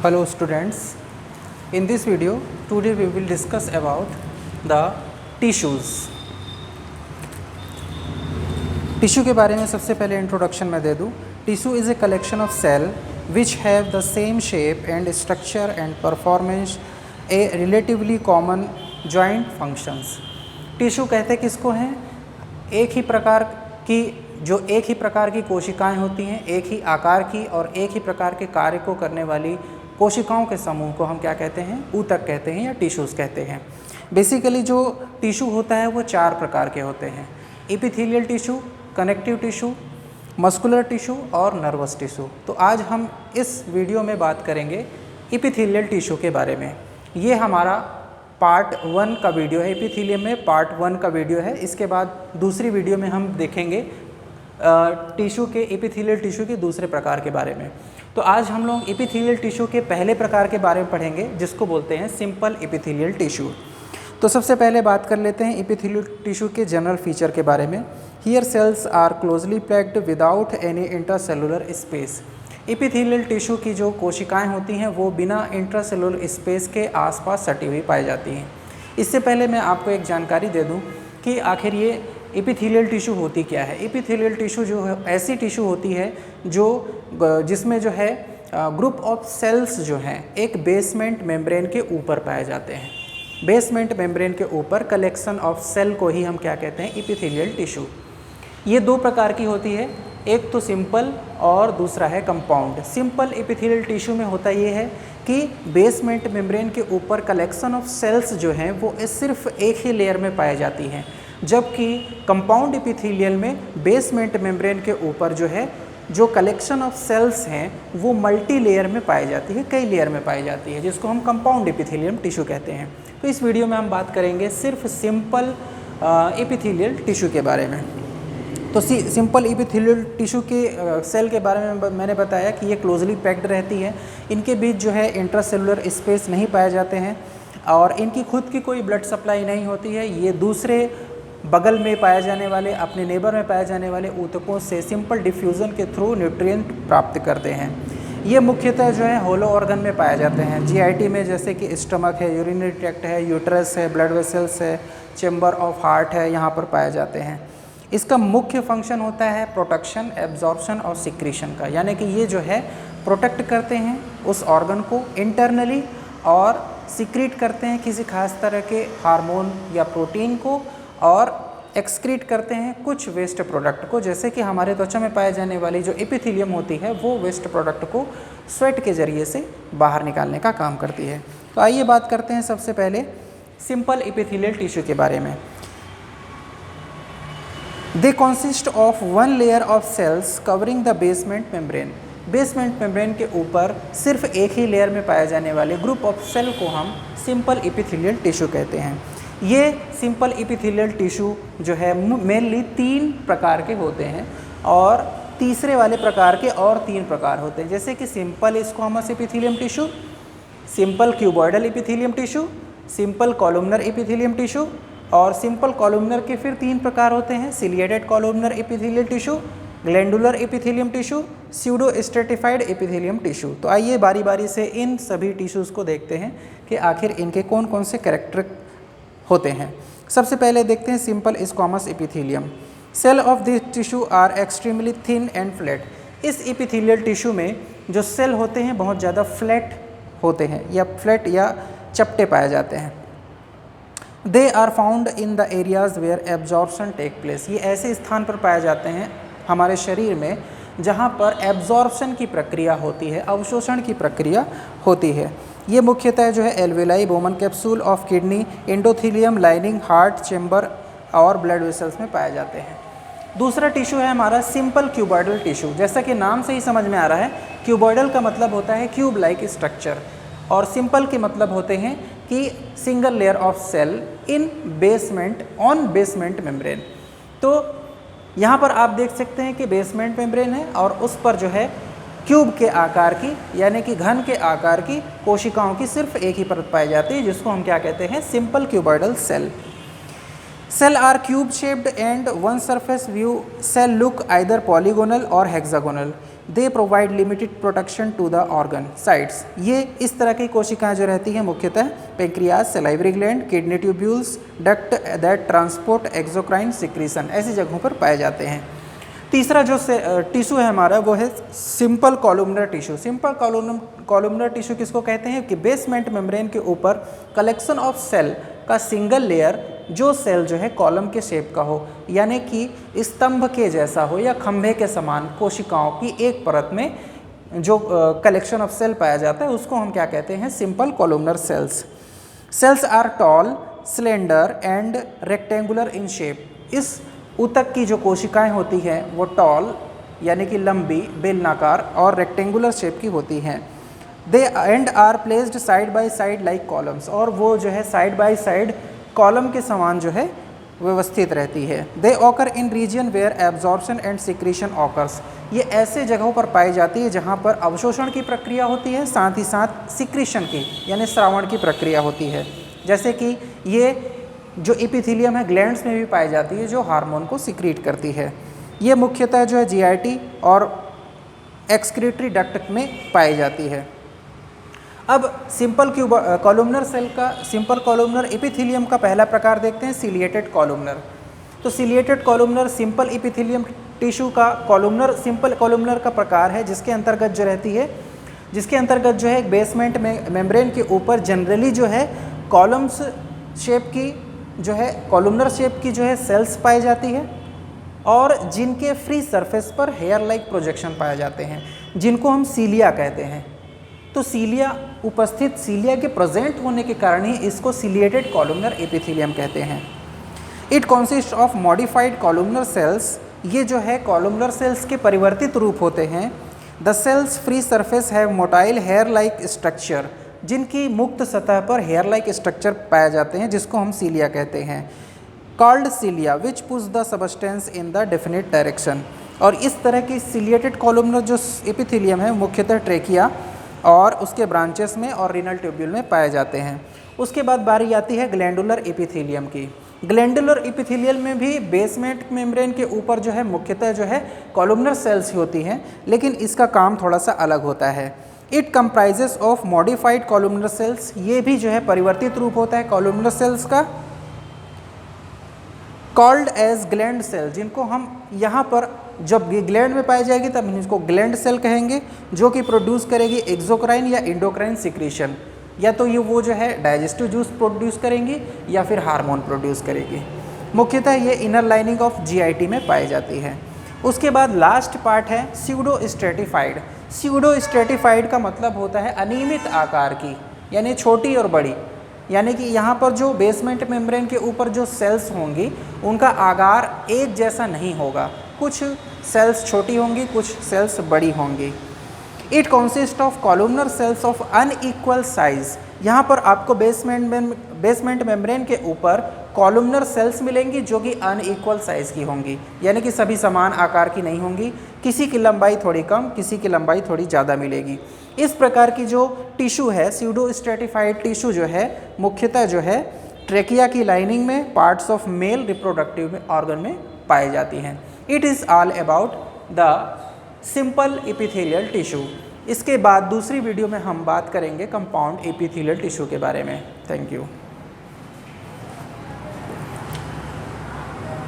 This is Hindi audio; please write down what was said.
Hello students, in this video today we will discuss about the tissues. Tissue के बारे में सबसे पहले इंट्रोडक्शन मैं दे दूँ. Tissue is a collection of cell which have the same shape and structure and performance a relatively common joint functions. Tissue कहते किसको हैं? एक ही प्रकार की कोशिकाएं होती हैं, एक ही आकार की और एक ही प्रकार के कार्य को करने वाली कोशिकाओं के समूह को हम क्या कहते हैं? ऊतक कहते हैं या टिश्यूज़ कहते हैं. बेसिकली जो टिश्यू होता है वो 4 प्रकार के होते हैं: epithelial tissue, connective tissue, muscular tissue और नर्वस टिश्यू. तो आज हम इस वीडियो में बात करेंगे एपिथेलियल टिश्यू के बारे में. ये हमारा पार्ट 1 का वीडियो है. एपिथेलियम में पार्ट 1 का वीडियो है. इसके बाद दूसरी वीडियो में हम देखेंगे टिश्यू के एपिथेलियल टिश्यू के दूसरे प्रकार के बारे में. तो आज हम लोग एपिथेलियल टिश्यू के पहले प्रकार के बारे में पढ़ेंगे जिसको बोलते हैं सिंपल एपिथेलियल टिश्यू. तो सबसे पहले बात कर लेते हैं एपिथेलियल टिश्यू के जनरल फीचर के बारे में. Here cells are closely packed without any intracellular space. Epithelial tissue की जो कोशिकाएं होती हैं वो बिना इंट्रासेलुलर स्पेस के आसपास सटी हुई पाई जाती हैं. इससे पहले मैं आपको एक जानकारी दे दूं कि आखिर ये एपिथेलियल टिश्यू होती क्या है. एपिथेलियल टिश्यू जो है ऐसी टिश्यू होती है जिसमें जो है ग्रुप ऑफ सेल्स जो हैं एक बेसमेंट मेम्ब्रेन के ऊपर पाए जाते हैं. बेसमेंट मेम्ब्रेन के ऊपर कलेक्शन ऑफ सेल को ही हम क्या कहते हैं? Epithelial tissue. ये 2 प्रकार की होती है, एक तो सिंपल और दूसरा है कंपाउंड. सिंपल एपिथेलियल टिश्यू में होता ये है कि बेसमेंट मेम्ब्रेन के ऊपर कलेक्शन ऑफ सेल्स जो हैं वो सिर्फ एक ही लेयर में पाई जाती हैं, जबकि कंपाउंड एपिथेलियल में बेसमेंट मेम्ब्रेन के ऊपर जो है जो कलेक्शन ऑफ सेल्स हैं वो मल्टी लेयर में पाई जाती है, कई लेयर में पाई जाती है, जिसको हम कंपाउंड एपिथेलियम टिश्यू कहते हैं. तो इस वीडियो में हम बात करेंगे सिर्फ सिंपल एपिथेलियल टिश्यू के बारे में. तो सिंपल एपिथेलियल टिश्यू के सेल के बारे में मैंने बताया कि ये क्लोजली पैक्ड रहती है. इनके बीच जो है इंट्रासेलुलर स्पेस नहीं पाए जाते हैं और इनकी खुद की कोई ब्लड सप्लाई नहीं होती है. ये दूसरे बगल में पाए जाने वाले, अपने नेबर में पाए जाने वाले ऊतकों से सिंपल डिफ्यूज़न के थ्रू न्यूट्रिएंट प्राप्त करते हैं. ये मुख्यतः जो है होलो ऑर्गन में पाए जाते हैं, जीआईटी में, जैसे कि स्टमक है, यूरिनरी ट्रैक्ट है, यूट्रस है, ब्लड वेसल्स है, चेम्बर ऑफ हार्ट है, यहाँ पर पाए जाते हैं. इसका मुख्य फंक्शन होता है प्रोटेक्शन, एब्जॉर्प्शन और सिक्रीशन का, यानी कि ये जो है प्रोटेक्ट करते हैं उस ऑर्गन को इंटरनली और सिक्रीट करते हैं किसी खास तरह के हार्मोन या प्रोटीन को और एक्सक्रीट करते हैं कुछ वेस्ट प्रोडक्ट को, जैसे कि हमारे त्वचा में पाए जाने वाली जो एपिथेलियम होती है वो वेस्ट प्रोडक्ट को स्वेट के ज़रिए से बाहर निकालने का काम करती है. तो आइए बात करते हैं सबसे पहले सिंपल एपिथेलियल टिश्यू के बारे में. They consist of 1 layer of cells covering the basement membrane. Basement membrane के ऊपर सिर्फ एक ही लेयर में पाए जाने वाले ग्रुप ऑफ सेल को हम सिंपल एपिथेलियल टिश्यू कहते हैं. ये सिंपल एपिथेलियल टिश्यू जो है मेनली 3 प्रकार के होते हैं और तीसरे वाले प्रकार के और 3 प्रकार होते हैं, जैसे कि simple squamous epithelium tissue, simple cuboidal epithelium tissue, simple columnar epithelium tissue और सिंपल कॉलमनर के फिर 3 प्रकार होते हैं: ciliated columnar epithelial tissue, glandular epithelium tissue, pseudo stratified epithelium tissue. तो आइए बारी बारी से इन सभी टिश्यूज़ को देखते हैं कि आखिर इनके कौन कौन से कैरेक्टर होते हैं. सबसे पहले देखते हैं simple squamous epithelium. Cell of this tissue are extremely thin and flat. इस एपिथेलियल टिश्यू में जो सेल होते हैं बहुत ज़्यादा फ्लैट होते हैं या फ्लैट या चपटे पाए जाते हैं. They are found in the areas where absorption take place. ये ऐसे स्थान पर पाए जाते हैं हमारे शरीर में जहाँ पर एब्जॉर्प्शन की प्रक्रिया होती है, अवशोषण की प्रक्रिया होती है. ये मुख्यतः जो है alveoli, Bowman capsule of kidney, endothelium lining, heart chamber और ब्लड वेसल्स में पाए जाते हैं. दूसरा टिश्यू है हमारा सिंपल क्यूबॉइडल टिश्यू. जैसा कि नाम से ही समझ में आ रहा है, क्यूबॉइडल का मतलब होता है क्यूब लाइक स्ट्रक्चर और सिंपल के मतलब होते हैं कि single layer of cell in basement on basement membrane. तो यहाँ पर आप देख सकते हैं कि बेसमेंट मेम्ब्रेन है और उस पर जो है क्यूब के आकार की यानी कि घन के आकार की कोशिकाओं की सिर्फ एक ही परत पाई जाती है, जिसको हम क्या कहते हैं? Simple cuboidal cell. Cell are cube shaped and one surface view cell look either polygonal or hexagonal. They provide limited protection to the organ sites. ये इस तरह की कोशिकाएं जो रहती हैं मुख्यतः pancreas, salivary gland, kidney tubules, duct that transport exocrine secretion ऐसी जगहों पर पाए जाते हैं। तीसरा जो टिश्यू है हमारा वो है simple columnar tissue. Simple columnar tissue किसको कहते हैं कि बेसमेंट मेम्ब्रेन के ऊपर कलेक्शन ऑफ सेल का सिंगल लेयर जो सेल जो है कॉलम के शेप का हो, यानी कि स्तंभ के जैसा हो या खंभे के समान कोशिकाओं की एक परत में जो कलेक्शन ऑफ सेल पाया जाता है उसको हम क्या कहते हैं, simple columnar cells. Cells are tall, slender and rectangular in shape. इस ऊतक की जो कोशिकाएं होती हैं वो टॉल यानी कि लंबी, बेलनाकार और रेक्टेंगुलर शेप की होती हैं। They and are placed side by side like columns, और वो जो है साइड बाय साइड कॉलम के समान जो है व्यवस्थित रहती है। They occur in region where absorption and secretion occurs. ये ऐसे जगहों पर पाई जाती है जहाँ पर अवशोषण की प्रक्रिया होती है, साथ ही साथ सिक्रीशन की यानी स्रावण की प्रक्रिया होती है। जैसे कि ये जो एपिथेलियम है ग्लैंड्स में भी पाई जाती है जो हार्मोन को सिक्रीट करती है। ये मुख्यतः जो है जीआईटी और एक्सक्रीटरी डक्ट में पाई जाती है। अब सिंपल कॉलुमनर सेल का, सिंपल कॉलुमनर एपिथेलियम का पहला प्रकार देखते हैं, सिलिएटेड कॉलुमनर। तो ciliated columnar simple epithelium tissue का कॉलुमनर, सिंपल कॉलुमनर का प्रकार है जिसके अंतर्गत जो रहती है, जिसके अंतर्गत जो है एक बेसमेंट में मेम्ब्रेन के ऊपर जनरली जो है कॉलम्स शेप की जो है कॉलुमनर शेप की जो है सेल्स पाई जाती है और जिनके फ्री सरफेस पर हेयर लाइक प्रोजेक्शन पाए जाते हैं जिनको हम सीलिया कहते हैं। तो सीलिया उपस्थित, सीलिया के प्रेजेंट होने के कारण ही इसको सिलिएटेड कॉलुमनर एपिथेलियम कहते हैं। It consist of modified columnar cells. ये जो है कॉलुमनर सेल्स के परिवर्तित रूप होते हैं। The cells free surface have motile hair like structure, जिनकी मुक्त सतह पर हेयर लाइक स्ट्रक्चर पाए जाते हैं जिसको हम सीलिया कहते हैं। Called cilia which push the substance in the definite direction. और इस तरह की सिलिएटेड कॉलुमनर जो एपिथेलियम है मुख्यतः ट्रेकिया और उसके ब्रांचेस में और रीनल ट्यूब्यूल में पाए जाते हैं। उसके बाद बारी आती है ग्लैंडुलर एपिथेलियम की। ग्लैंडुलर एपिथेलियल में भी बेसमेंट मेम्ब्रेन के ऊपर जो है मुख्यतः जो है कॉलुमनर सेल्स ही होती हैं, लेकिन इसका काम थोड़ा सा अलग होता है। It comprises of modified columnar cells. ये भी जो है परिवर्तित रूप होता है कॉलुमनर सेल्स का। कॉल्ड एज ग्लैंड सेल, जिनको हम यहाँ पर जब ग्लैंड में पाई जाएगी तब इसको ग्लैंड सेल कहेंगे, जो कि प्रोड्यूस करेगी एक्सोक्राइन या एंडोक्राइन सिक्रीशन। या तो ये वो जो है डाइजेस्टिव जूस प्रोड्यूस करेंगी या फिर हार्मोन प्रोड्यूस करेगी। मुख्यतः ये इनर लाइनिंग ऑफ जीआईटी में पाई जाती है। उसके बाद लास्ट पार्ट है स्यूडो स्ट्रेटिफाइड। स्यूडो स्ट्रेटिफाइड का मतलब होता है अनियमित आकार की, यानी छोटी और बड़ी। यानी कि यहाँ पर जो बेसमेंट मेम्ब्रेन के ऊपर जो सेल्स होंगी उनका आकार एक जैसा नहीं होगा, कुछ सेल्स छोटी होंगी, कुछ सेल्स बड़ी होंगी। It consist of columnar cells of unequal size. यहाँ पर आपको बेसमेंट मेम्ब्रेन के ऊपर कॉलुमनर सेल्स मिलेंगी जो कि अनइक्वल साइज़ की होंगी, यानी कि सभी समान आकार की नहीं होंगी, किसी की लंबाई थोड़ी कम, किसी की लंबाई थोड़ी ज़्यादा मिलेगी। इस प्रकार की जो टिश्यू है स्यूडो स्ट्रेटिफाइड टिश्यू जो है मुख्यतः जो है ट्रेकिया की लाइनिंग में parts of male reproductive organ में पाई जाती हैं। It is all about the simple epithelial tissue. इसके बाद दूसरी वीडियो में हम बात करेंगे कंपाउंड एपिथेलियल टिश्यू के बारे में। Thank you.